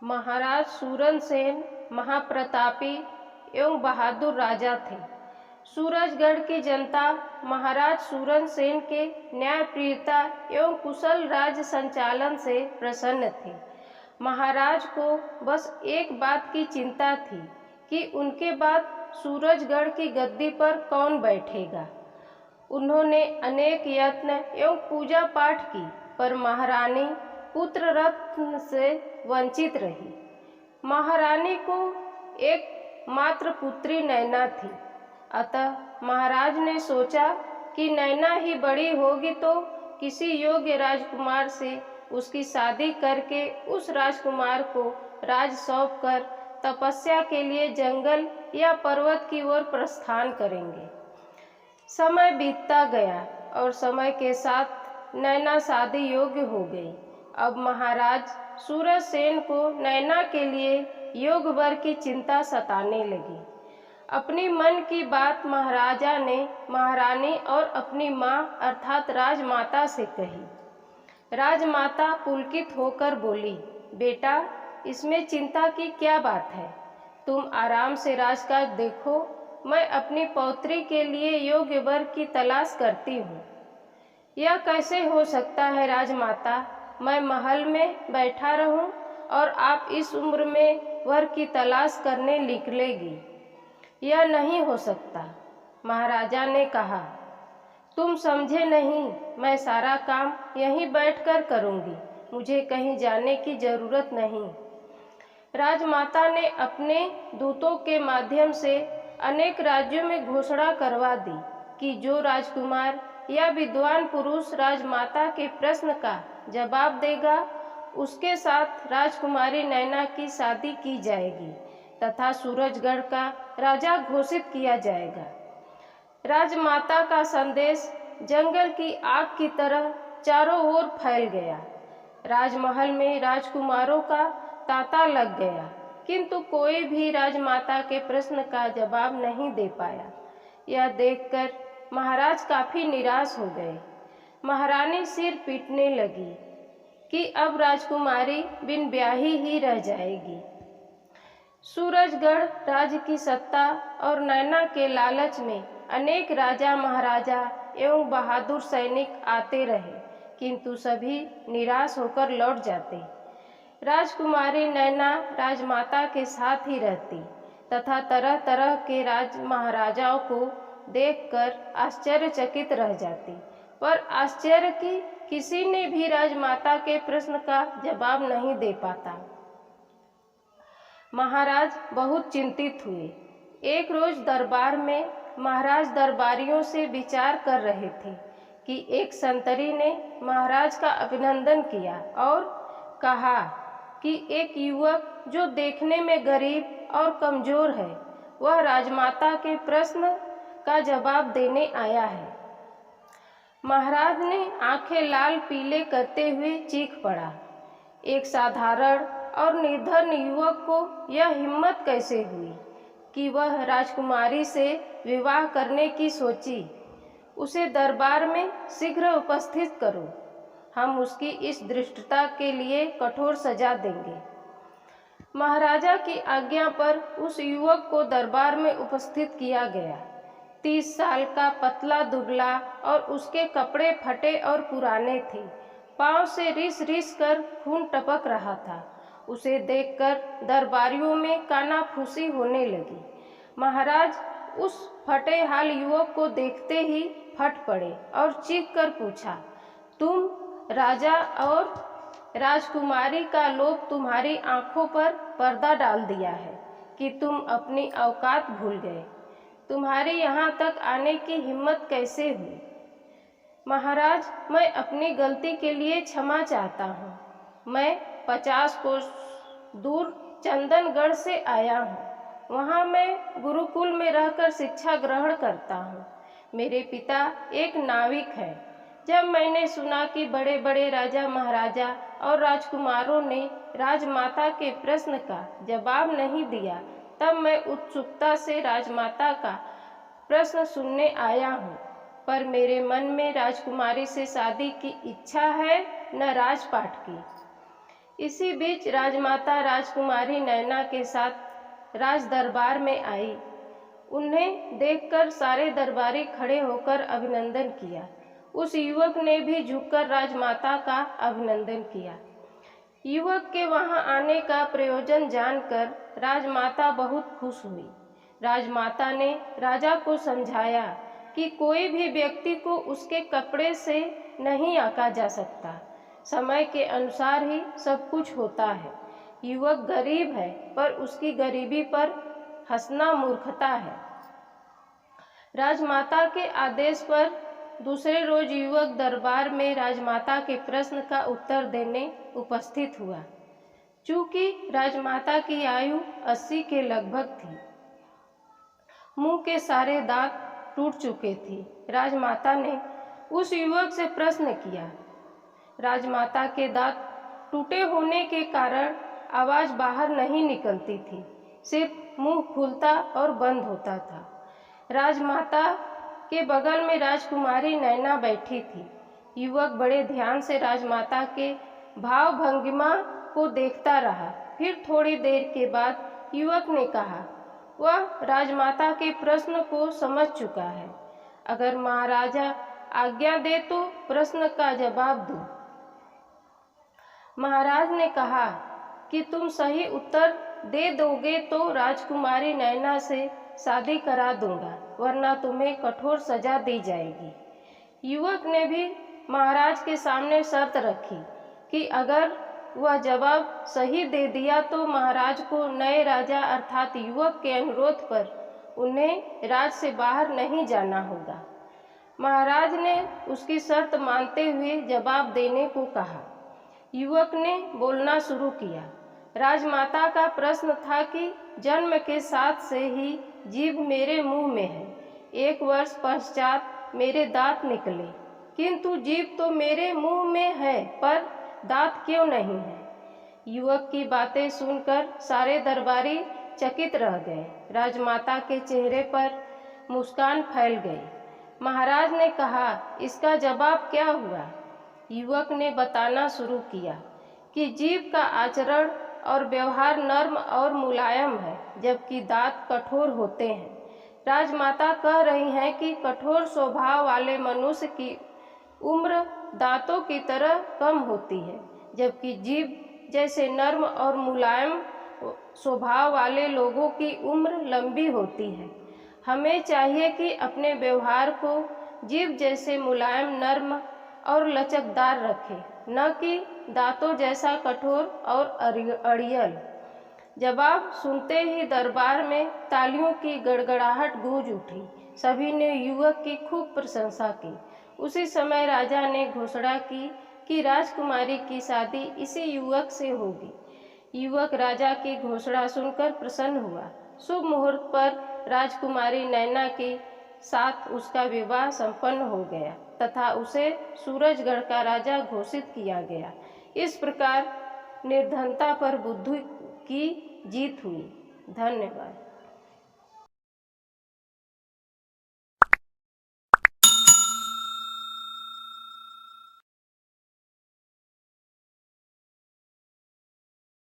महाराज सूरनसेन महाप्रतापी एवं बहादुर राजा थे। सूरजगढ़ की जनता महाराज सूरनसेन के न्यायप्रियता एवं कुशल राज्य संचालन से प्रसन्न थी। महाराज को बस एक बात की चिंता थी कि उनके बाद सूरजगढ़ की गद्दी पर कौन बैठेगा। उन्होंने अनेक यत्न एवं पूजा पाठ की, पर महारानी पुत्र रत्न से वंचित रही। महारानी को एक मात्र पुत्री नैना थी, अतः महाराज ने सोचा कि नैना ही बड़ी होगी तो किसी योग्य राजकुमार से उसकी शादी करके उस राजकुमार को राज सौंपकर तपस्या के लिए जंगल या पर्वत की ओर प्रस्थान करेंगे। समय बीतता गया और समय के साथ नैना शादी योग्य हो गई। अब महाराज सूरजसेन को नैना के लिए योग्य वर की चिंता सताने लगी। अपनी मन की बात महाराजा ने महारानी और अपनी माँ अर्थात राजमाता से कही। राजमाता पुलकित होकर बोली, बेटा, इसमें चिंता की क्या बात है? तुम आराम से राजकाज देखो। मैं अपनी पौत्री के लिए योग्य वर की तलाश करती हूँ। यह कैसे हो सकता है राजमाता? मैं महल में बैठा रहूं और आप इस उम्र में वर की तलाश करने निकलेगी? यह नहीं हो सकता। महाराजा ने कहा, तुम समझे नहीं, मैं सारा काम यहीं बैठकर करूंगी, मुझे कहीं जाने की जरूरत नहीं। राजमाता ने अपने दूतों के माध्यम से अनेक राज्यों में घोषणा करवा दी कि जो राजकुमार या विद्वान पुरुष राजमाता के प्रश्न का जवाब देगा, उसके साथ राजकुमारी नैना की शादी की जाएगी तथा सूरजगढ़ का राजा घोषित किया जाएगा। राजमाता का संदेश जंगल की आग की तरह चारों ओर फैल गया। राजमहल में राजकुमारों का तांता लग गया, किंतु कोई भी राजमाता के प्रश्न का जवाब नहीं दे पाया। यह देखकर महाराज काफी निराश हो गए। महारानी सिर पीटने लगी कि अब राजकुमारी बिन ब्याही ही रह जाएगी। सूरजगढ़ राज्य की सत्ता और नैना के लालच में अनेक राजा महाराजा एवं बहादुर सैनिक आते रहे, किंतु सभी निराश होकर लौट जाते। राजकुमारी नैना राजमाता के साथ ही रहती तथा तरह तरह के राज महाराजाओं को देखकर आश्चर्यचकित रह जाती, पर आश्चर्य की किसी ने भी राजमाता के प्रश्न का जवाब नहीं दे पाता। महाराज बहुत चिंतित हुए। एक रोज दरबार में महाराज दरबारियों से विचार कर रहे थे कि एक संतरी ने महाराज का अभिनंदन किया और कहा कि एक युवक जो देखने में गरीब और कमजोर है, वह राजमाता के प्रश्न का जवाब देने आया है। महाराज ने आंखें लाल पीले करते हुए चीख पड़ा, एक साधारण और निर्धन युवक को यह हिम्मत कैसे हुई कि वह राजकुमारी से विवाह करने की सोची? उसे दरबार में शीघ्र उपस्थित करो, हम उसकी इस धृष्टता के लिए कठोर सजा देंगे। महाराजा की आज्ञा पर उस युवक को दरबार में उपस्थित किया गया। 30 साल का पतला दुबला और उसके कपड़े फटे और पुराने थे। पांव से रिस रिस कर खून टपक रहा था। उसे देखकर दरबारियों में कानाफूसी होने लगी। महाराज उस फटे हाल युवक को देखते ही फट पड़े और चीख कर पूछा, तुम राजा और राजकुमारी का लोभ तुम्हारी आंखों पर पर्दा डाल दिया है कि तुम अपनी औकात भूल गए? तुम्हारी यहाँ तक आने की हिम्मत कैसे हुई? महाराज, मैं अपनी गलती के लिए क्षमा चाहता हूँ। मैं 50 कोस दूर चंदनगढ़ से आया हूँ। वहाँ मैं गुरुकुल में रहकर शिक्षा ग्रहण करता हूँ। मेरे पिता एक नाविक हैं। जब मैंने सुना कि बड़े बड़े राजा महाराजा और राजकुमारों ने राजमाता के प्रश्न का जवाब नहीं दिया, तब मैं उत्सुकता से राजमाता का प्रश्न सुनने आया हूँ। पर मेरे मन में राजकुमारी से शादी की इच्छा है, न राजपाट की। इसी बीच राजमाता राजकुमारी नैना के साथ राज दरबार में आई। उन्हें देखकर सारे दरबारी खड़े होकर अभिनंदन किया। उस युवक ने भी झुककर राजमाता का अभिनंदन किया। युवक के वहां आने का प्रयोजन जानकर राजमाता बहुत खुश हुई। राजमाता ने राजा को समझाया कि कोई भी व्यक्ति को उसके कपड़े से नहीं आंका जा सकता। समय के अनुसार ही सब कुछ होता है। युवक गरीब है, पर उसकी गरीबी पर हंसना मूर्खता है। राजमाता के आदेश पर दूसरे रोज युवक दरबार में राजमाता के प्रश्न का उत्तर देने उपस्थित हुआ। चूंकि राजमाता की आयु 80 के लगभग थी, मुंह के सारे दांत टूट चुके थे। राजमाता ने उस युवक से प्रश्न किया। राजमाता के दांत टूटे होने के कारण आवाज बाहर नहीं निकलती थी, सिर्फ मुंह खुलता और बंद होता था। राजमाता के बगल में राजकुमारी नैना बैठी थी। युवक बड़े ध्यान से राजमाता के भाव भंगिमा को देखता रहा। फिर थोड़ी देर के बाद युवक ने कहा, वह राजमाता के प्रश्न को समझ चुका है। अगर महाराजा आज्ञा दे तो प्रश्न का जवाब दूं। महाराज ने कहा कि तुम सही उत्तर दे दोगे तो राजकुमारी नैना से शादी करा दूंगा, वरना तुम्हें कठोर सजा दी जाएगी। युवक ने भी महाराज के सामने शर्त रखी कि अगर वह जवाब सही दे दिया तो महाराज को नए राजा अर्थात युवक के अनुरोध पर उन्हें राज से बाहर नहीं जाना होगा। महाराज ने उसकी शर्त मानते हुए जवाब देने को कहा। युवक ने बोलना शुरू किया। राजमाता का प्रश्न था कि जन्म के साथ से ही जीभ मेरे मुंह में है। 1 वर्ष पश्चात मेरे दांत निकले, किंतु जीभ तो मेरे मुंह में है, पर दांत क्यों नहीं है? युवक की बातें सुनकर सारे दरबारी चकित रह गए। राजमाता के चेहरे पर मुस्कान फैल गई। महाराज ने कहा, इसका जवाब क्या हुआ? युवक ने बताना शुरू किया कि जीभ का आचरण और व्यवहार नर्म और मुलायम है, जबकि दांत कठोर होते हैं। राजमाता कह रही हैं कि कठोर स्वभाव वाले मनुष्य की उम्र दांतों की तरह कम होती है, जबकि जीभ जैसे नर्म और मुलायम स्वभाव वाले लोगों की उम्र लंबी होती है। हमें चाहिए कि अपने व्यवहार को जीभ जैसे मुलायम, नर्म और लचकदार रखें, न कि दांतों जैसा कठोर और अड़ियल। जवाब सुनते ही दरबार में तालियों की गड़गड़ाहट गूंज उठी। सभी ने युवक की खूब प्रशंसा की। उसी समय राजा ने घोषणा की कि राजकुमारी की शादी इसी युवक से होगी। युवक राजा की घोषणा सुनकर प्रसन्न हुआ। शुभ मुहूर्त पर राजकुमारी नैना के साथ उसका विवाह संपन्न हो गया तथा उसे सूरजगढ़ का राजा घोषित किया गया। इस प्रकार निर्धनता पर बुद्धि की जीत हुई। धन्यवाद।